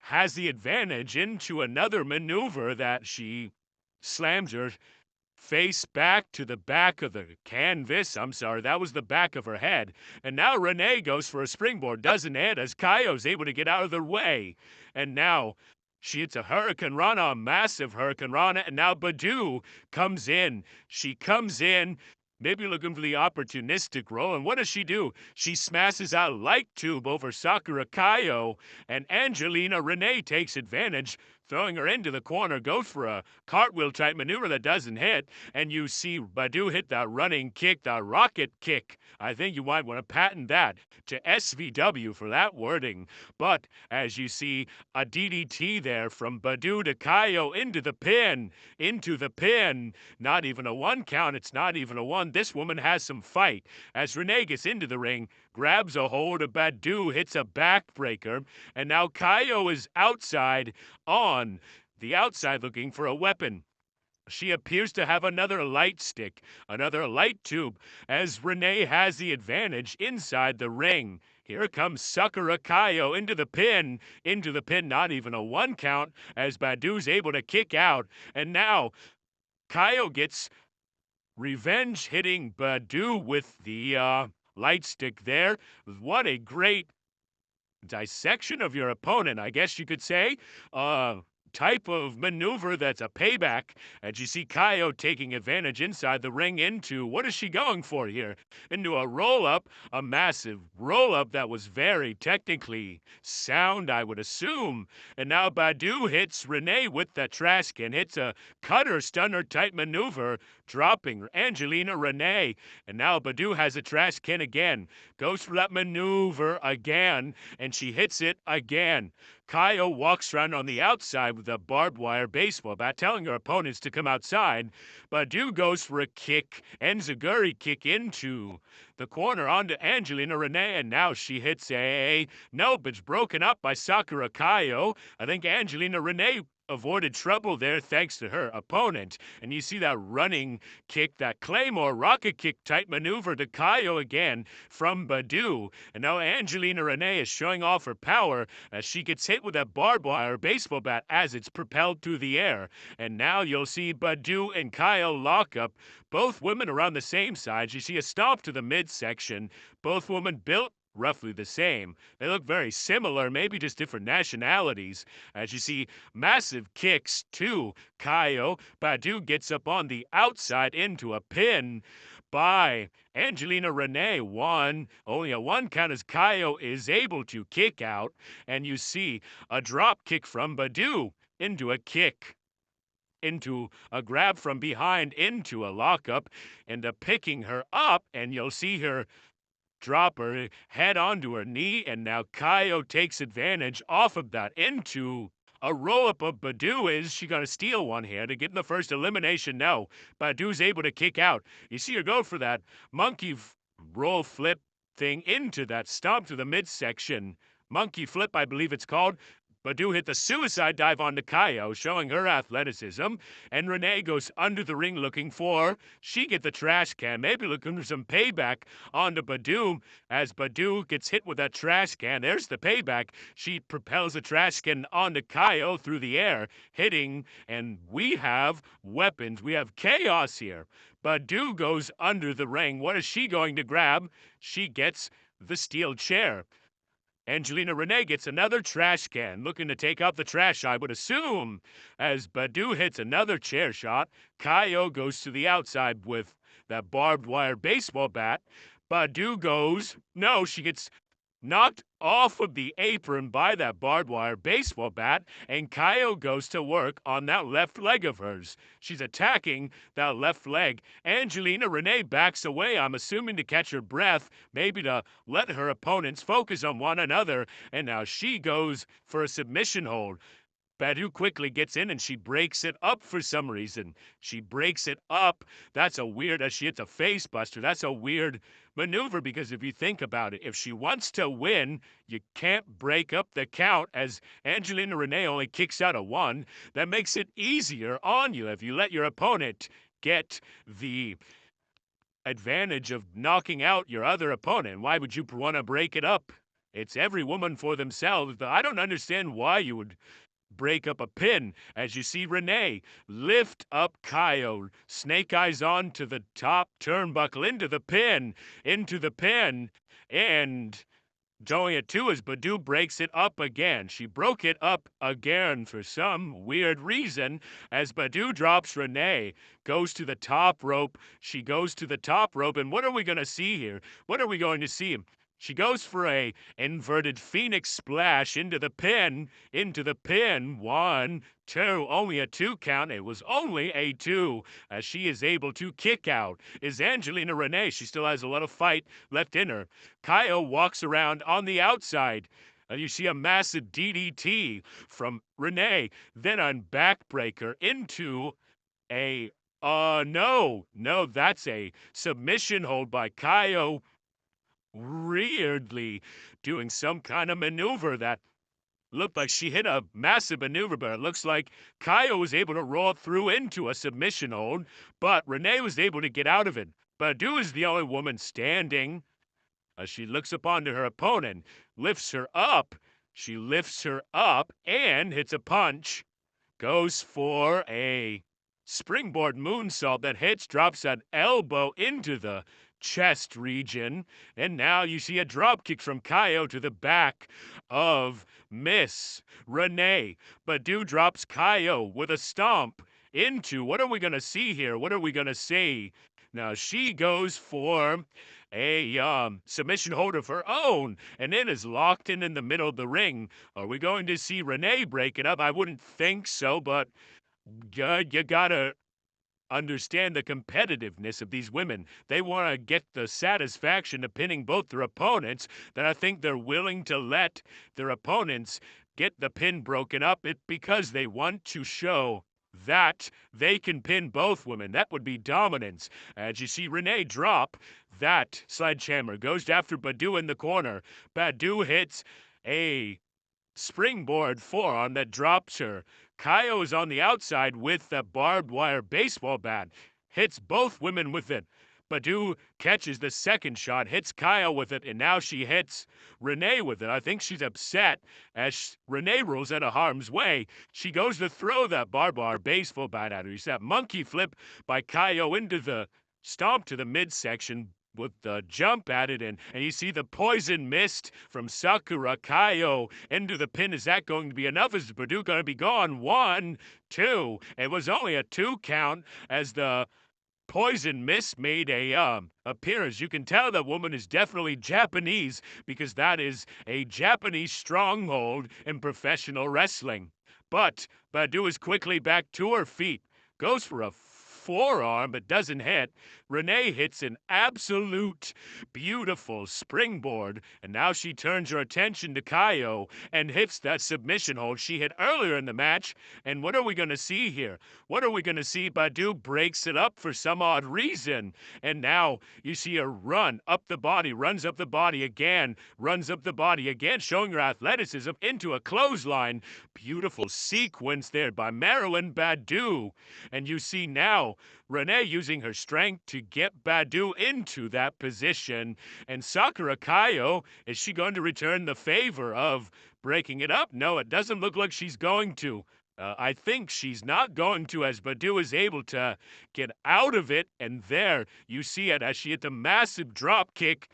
has the advantage into another maneuver that she slams her face back to the back of the canvas. I'm sorry, that was the back of her head. And now Renee goes for a springboard, doesn't it? As Kaio's able to get out of the way. And now she hits a Hurricane Rana, a massive Hurricane Rana. And now Badu comes in. She comes in, maybe looking for the opportunistic role. And what does she do? She smashes out a light tube over Sakura Kaio. And Angelina Renee takes advantage, throwing her into the corner, goes for a cartwheel type maneuver that doesn't hit, and you see Badu hit that running kick, that rocket kick. I think you might want to patent that to SVW for that wording. But as you see, a DDT there from Badu to Kaio into the pin, Not even a 1 count, it's not even a 1. This woman has some fight. As Renee gets into the ring, grabs a hold of Badu, hits a backbreaker, and now Kaio is outside on the outside looking for a weapon. She appears to have another light stick, another light tube, as Renee has the advantage inside the ring. Here comes Sakura Kaio into the pin, not even a 1 count, as Badu's able to kick out. And now Kaio gets revenge, hitting Badu with the light stick there. What a great dissection of your opponent, I guess you could say. Type of maneuver that's a payback. As you see Kaio taking advantage inside the ring into, what is she going for here? Into a roll-up, a massive roll-up that was very technically sound, I would assume. And now Badu hits Renee with the trash can, hits a cutter stunner type maneuver, dropping Angelina Renee. And now Badu has a trash can again, goes for that maneuver again, and she hits it again. Kaio walks around on the outside with a barbed wire baseball bat, telling her opponents to come outside. Badu goes for a kick, enziguri kick into the corner onto Angelina Renee, and now she hits a... Nope, it's broken up by Sakura Kaio. I think Angelina Renee avoided trouble there thanks to her opponent. And you see that running kick, that Claymore rocket kick type maneuver to Kaio again from Badu. And now Angelina Renee is showing off her power as she gets hit with that barbed wire baseball bat as it's propelled through the air. And now you'll see Badu and Kaio lock up. Both women are on the same side. You see a stomp to the midsection. Both women built roughly the same. They look very similar, maybe just different nationalities. As you see, massive kicks to Kaio. Badu gets up on the outside into a pin by Angelina Renee. Only a 1 count as Kaio is able to kick out. And you see a drop kick from Badu into a kick, into a grab from behind, into a lockup, and a picking her up, and you'll see her drop her head onto her knee, and now Kaio takes advantage off of that into a roll-up of Badu. Is she going to steal one here to get in the first elimination? No. Badu's able to kick out. You see her go for that monkey roll flip thing into that stomp to the midsection. Monkey flip, I believe it's called. Badu hit the suicide dive onto Kaio, showing her athleticism, and Renee goes under the ring looking for, she get the trash can, maybe looking for some payback onto Badu, as Badu gets hit with that trash can. There's the payback. She propels the trash can onto Kaio through the air, hitting, and we have weapons. We have chaos here. Badu goes under the ring. What is she going to grab? She gets the steel chair. Angelina Renee gets another trash can, looking to take out the trash, I would assume. As Badu hits another chair shot, Kaio goes to the outside with that barbed wire baseball bat. Badu goes... No, she gets knocked off of the apron by that barbed wire baseball bat, and Kaio goes to work on that left leg of hers. She's attacking that left leg. Angelina Renee backs away, I'm assuming to catch her breath, maybe to let her opponents focus on one another, and now she goes for a submission hold. Badu quickly gets in and she breaks it up for some reason. She breaks it up. That's a weird, as she hits a face buster, that's a weird maneuver because if you think about it, if she wants to win, you can't break up the count as Angelina Renee only kicks out a 1. That makes it easier on you if you let your opponent get the advantage of knocking out your other opponent. Why would you want to break it up? It's every woman for themselves, but I don't understand why you would break up a pin as you see Renee lift up Kaio, snake eyes on to the top turnbuckle into the pin, and going at 2 as Badu breaks it up again. She broke it up again for some weird reason as Badu drops Renee, goes to the top rope. She goes to the top rope, and what are we going to see here? What are we going to see? She goes for a inverted phoenix splash into the pin. 1, 2, only a 2 count. It was only a 2 as she is able to kick out. Is Angelina Renee. She still has a lot of fight left in her. Kaio walks around on the outside. You see a massive DDT from Renee, then a backbreaker into a, no, that's a submission hold by Kaio. Weirdly doing some kind of maneuver that looked like she hit a massive maneuver, but it looks like Kaio was able to roll through into a submission hold, but Renee was able to get out of it. Badu is the only woman standing as she looks up onto her opponent, lifts her up. She lifts her up and hits a punch. Goes for a springboard moonsault that hits, drops an elbow into the chest region, and now you see a drop kick from Kaio to the back of Miss Renee. Badu drops Kaio with a stomp into, what are we going to see here? What are we going to see? Now she goes for a submission hold of her own, and it is locked in the middle of the ring. Are we going to see Renee break it up? I wouldn't think so, but you gotta understand the competitiveness of these women. They want to get the satisfaction of pinning both their opponents, that I think they're willing to let their opponents get the pin broken up because they want to show that they can pin both women. That would be dominance. As you see Renee drop that sledgehammer, goes after Badu in the corner. Badu hits a springboard forearm that drops her. Kaio is on the outside with the barbed wire baseball bat. Hits both women with it. Badu catches the second shot, hits Kaio with it, and now she hits Renee with it. I think she's upset as Renee rolls out of harm's way. She goes to throw that barbed wire baseball bat at her. You see that monkey flip by Kaio into the stomp to the midsection with the jump at it, and you see the poison mist from Sakura Kaio into the pin. Is that going to be enough? Is Badu going to be gone? 1, 2. It was only a 2 count as the poison mist made a appearance. You can tell that woman is definitely Japanese because that is a Japanese stronghold in professional wrestling. But Badu is quickly back to her feet, goes for a forearm but doesn't hit. Renee hits an absolute beautiful springboard, and now she turns her attention to Kaio and hits that submission hold she hit earlier in the match. And what are we going to see here? What are we going to see? Badu breaks it up for some odd reason, and now you see her run up the body, runs up the body again, showing her athleticism into a clothesline. Beautiful sequence there by Marilyn Badu. And you see now Renee using her strength to get Badu into that position. And Sakura Kaio, is she going to return the favor of breaking it up? No, it doesn't look like she's going to. I think she's not going to, as Badu is able to get out of it. And there you see it as she hit the massive drop kick.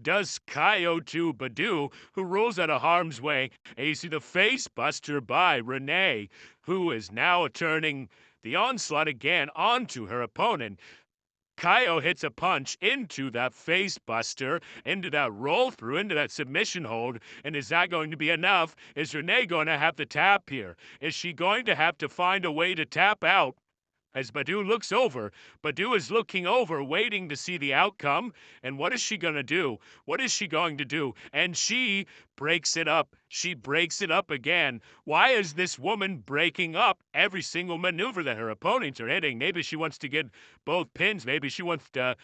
Does Kaio to Badu, who rolls out of harm's way. And you see the face buster by Renee, who is now turning the onslaught again onto her opponent. Kaio hits a punch into that face buster, into that roll through, into that submission hold. And is that going to be enough? Is Renee going to have to tap here? Is she going to have to find a way to tap out? As Badu looks over, Badu is looking over, waiting to see the outcome. And what is she going to do? What is she going to do? And she breaks it up. She breaks it up again. Why is this woman breaking up every single maneuver that her opponents are hitting? Maybe she wants to get both pins. Maybe she wants to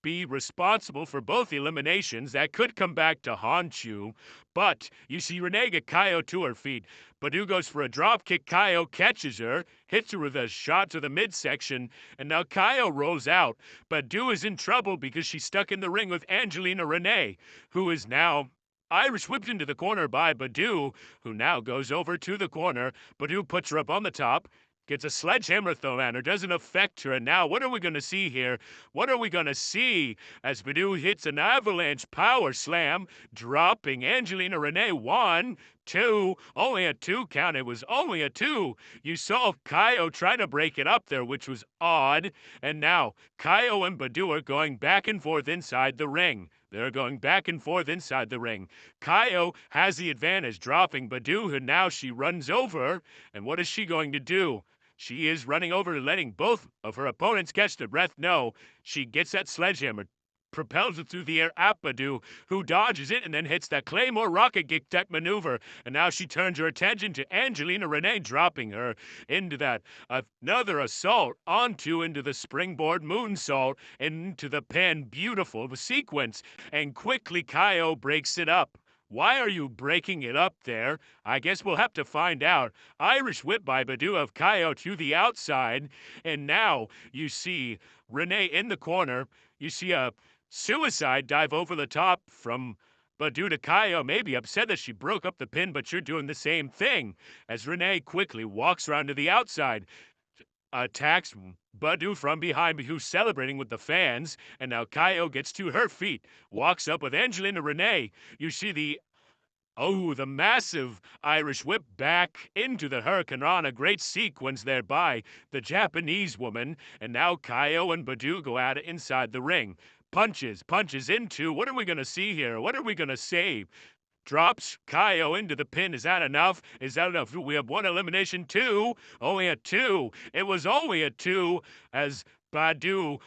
be responsible for both eliminations. That could come back to haunt you. But you see Renee get Kaio to her feet. Badu goes for a drop kick. Kaio catches her, hits her with a shot to the midsection, and now Kaio rolls out. Badu is in trouble because she's stuck in the ring with Angelina Renee, who is now Irish whipped into the corner by Badu, who now goes over to the corner. Badu puts her up on the top. Gets a sledgehammer thrown at her, doesn't affect her. And now, what are we going to see here? What are we going to see as Badu hits an avalanche power slam, dropping Angelina Renee? 1, 2, only a 2 count. It was only a 2. You saw Kaio trying to break it up there, which was odd. And now, Kaio and Badu are going back and forth inside the ring. They're going back and forth inside the ring. Kaio has the advantage, dropping Badu, and now she runs over. And what is she going to do? She is running over, letting both of her opponents catch their breath. No, she gets that sledgehammer, propels it through the air at Badu, who dodges it and then hits that Claymore rocket kick tech maneuver. And now she turns her attention to Angelina Renee, dropping her into that another assault into the springboard moonsault into the pin. Beautiful sequence. And quickly Kaio breaks it up. Why are you breaking it up there? I guess we'll have to find out. Irish whip by Badu of Kaio to the outside. And now you see Renee in the corner. You see a suicide dive over the top from Badu to Kaio, maybe upset that she broke up the pin, but you're doing the same thing. As Renee quickly walks around to the outside, attacks Badu from behind, who's celebrating with the fans, and now Kaio gets to her feet, walks up with Angelina Renee. You see the massive Irish whip back into the Hurricane Rana. Great sequence there by the Japanese woman. And now Kaio and Badu go at it inside the ring. Punches into. What are we going to see here? What are we going to save? Drops Kaio into the pin. Is that enough? Is that enough? We have 1 elimination, 2. Only a 2. It was only a 2 as Badu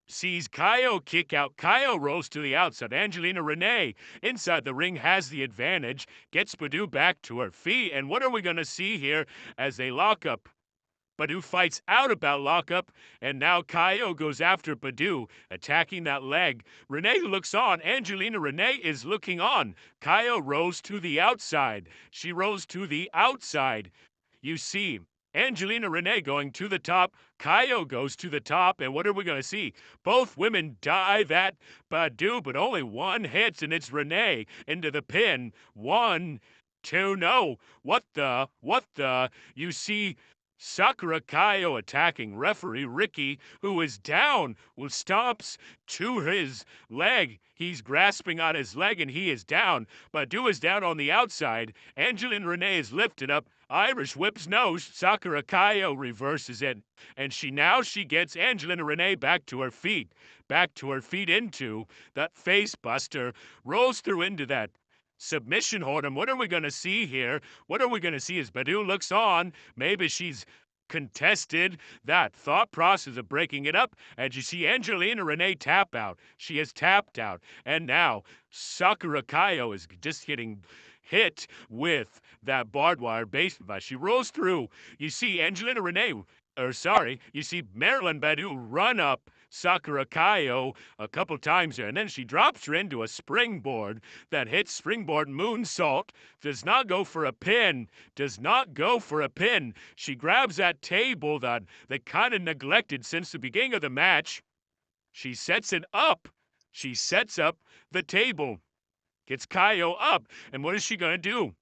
sees Kaio kick out. Kaio rolls to the outside. Angelina Renee inside the ring has the advantage. Gets Badu back to her feet. And what are we going to see here as they lock up? Badu fights out about lockup, and now Kaio goes after Badu, attacking that leg. Renee looks on. Angelina Renee is looking on. Kaio rolls to the outside. She rolls to the outside. You see Angelina Renee going to the top. Kaio goes to the top, and what are we going to see? Both women dive at Badu, but only one hits, and it's Renee into the pin. 1, 2, no. What the? You see Sakura Kaio attacking referee Ricky, who is down with stomps to his leg. He's grasping on his leg and he is down. Badu is down on the outside. Angelina Renee is lifted up. Irish whips nose. Sakura Kaio reverses it. And she gets Angelina Renee back to her feet. Back to her feet into that face buster. Rolls through into that submission hold. And what are we going to see here? What are we going to see as Badu looks on? Maybe she's contested that thought process of breaking it up, and you see Angelina Renee tap out. She has tapped out, and now Sakura Kaio is just getting hit with that barbed wire base device. She rolls through. You see Angelina Renee, you see Marilyn Badu run up Sakura Kaio a couple times here, and then she drops her into a springboard that hits springboard moonsault. Does not go for a pin. Does not go for a pin. She grabs that table that they kind of neglected since the beginning of the match. She sets it up. She sets up the table. Gets Kaio up, and what is she going to do?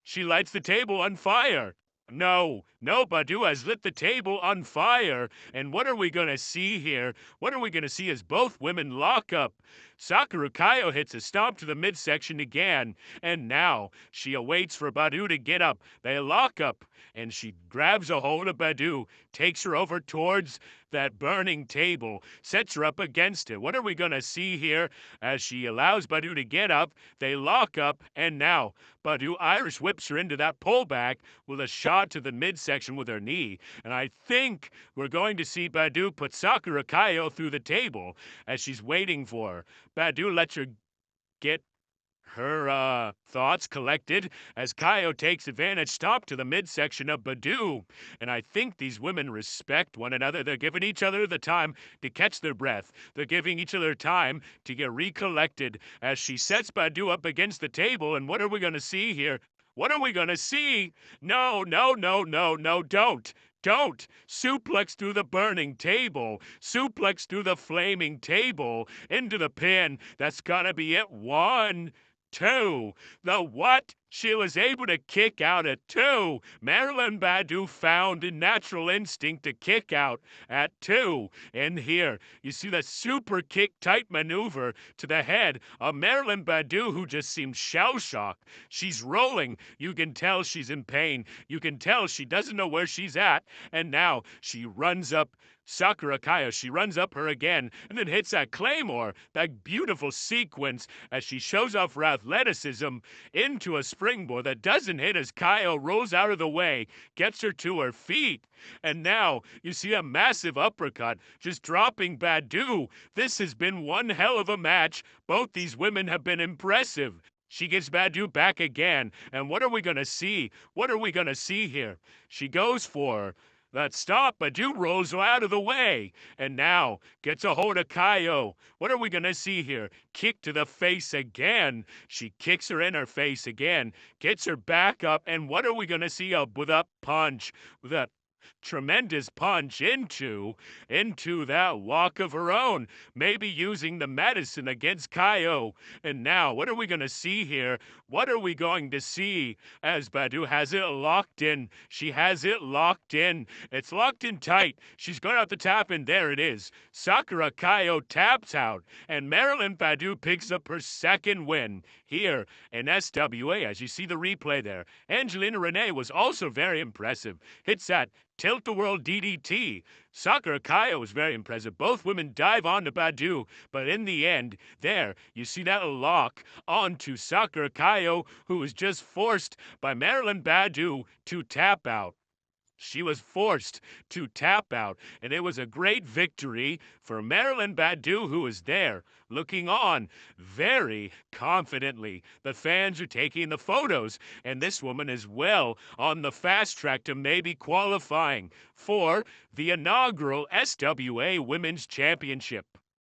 She lights the table on fire. No, Badu has lit the table on fire. And what are we going to see here? What are we going to see as both women lock up? Sakura Kaio hits a stomp to the midsection again. And now she awaits for Badu to get up. They lock up, and she grabs a hold of Badu, takes her over towards that burning table, sets her up against it. What are we going to see here as she allows Badu to get up? They lock up, and now Badu Irish whips her into that pullback with a shot to the midsection with her knee. And I think we're going to see Badu put Sakura Kayo through the table as she's waiting for her. Badu lets her get her thoughts collected as Kaio takes advantage, stop to the midsection of Badu. And I think these women respect one another. They're giving each other the time to catch their breath. They're giving each other time to get recollected as she sets Badu up against the table. And what are we going to see here? What are we going to see? No, no, no, no, no, don't. Don't suplex through the burning table, suplex through the flaming table, into the pin. That's gonna be it. 1, 2. The what? She was able to kick out at 2. Marilyn Badu found a natural instinct to kick out at 2. And here, you see the super kick type maneuver to the head of Marilyn Badu, who just seems shell-shocked. She's rolling. You can tell she's in pain. You can tell she doesn't know where she's at. And now she runs up Sakura Kaya. She runs up her again and then hits that claymore, that beautiful sequence as she shows off her athleticism into a springboard that doesn't hit as Kaio rolls out of the way, gets her to her feet. And now you see a massive uppercut just dropping Badu. This has been one hell of a match. Both these women have been impressive. She gets Badu back again. And what are we going to see? What are we going to see here? She goes for that stop, Badu rolls out of the way, and now gets a hold of Kaio. What are we going to see here? Kick to the face again. She kicks her in her face again, gets her back up, and what are we going to see? With a punch, with a tremendous punch into that walk of her own, maybe using the medicine against Kaio. And now, what are we going to see here? What are we going to see as Badu has it locked in? She has it locked in. It's locked in tight. She's going to have to tap in. There it is. Sakura Kaio taps out, and Marilyn Badu picks up her second win here in SWA. As you see the replay there, Angelina Renee was also very impressive. Hits that Tilt-A-Whirl DDT. Sakura Kaio was very impressive. Both women dive onto Badu, but in the end, there, you see that lock onto Sakura Kaio, who was just forced by Marilyn Badu to tap out. She was forced to tap out, and it was a great victory for Marilyn Badu, who was there, looking on very confidently. The fans are taking the photos, and this woman is well on the fast track to maybe qualifying for the inaugural SWA Women's Championship.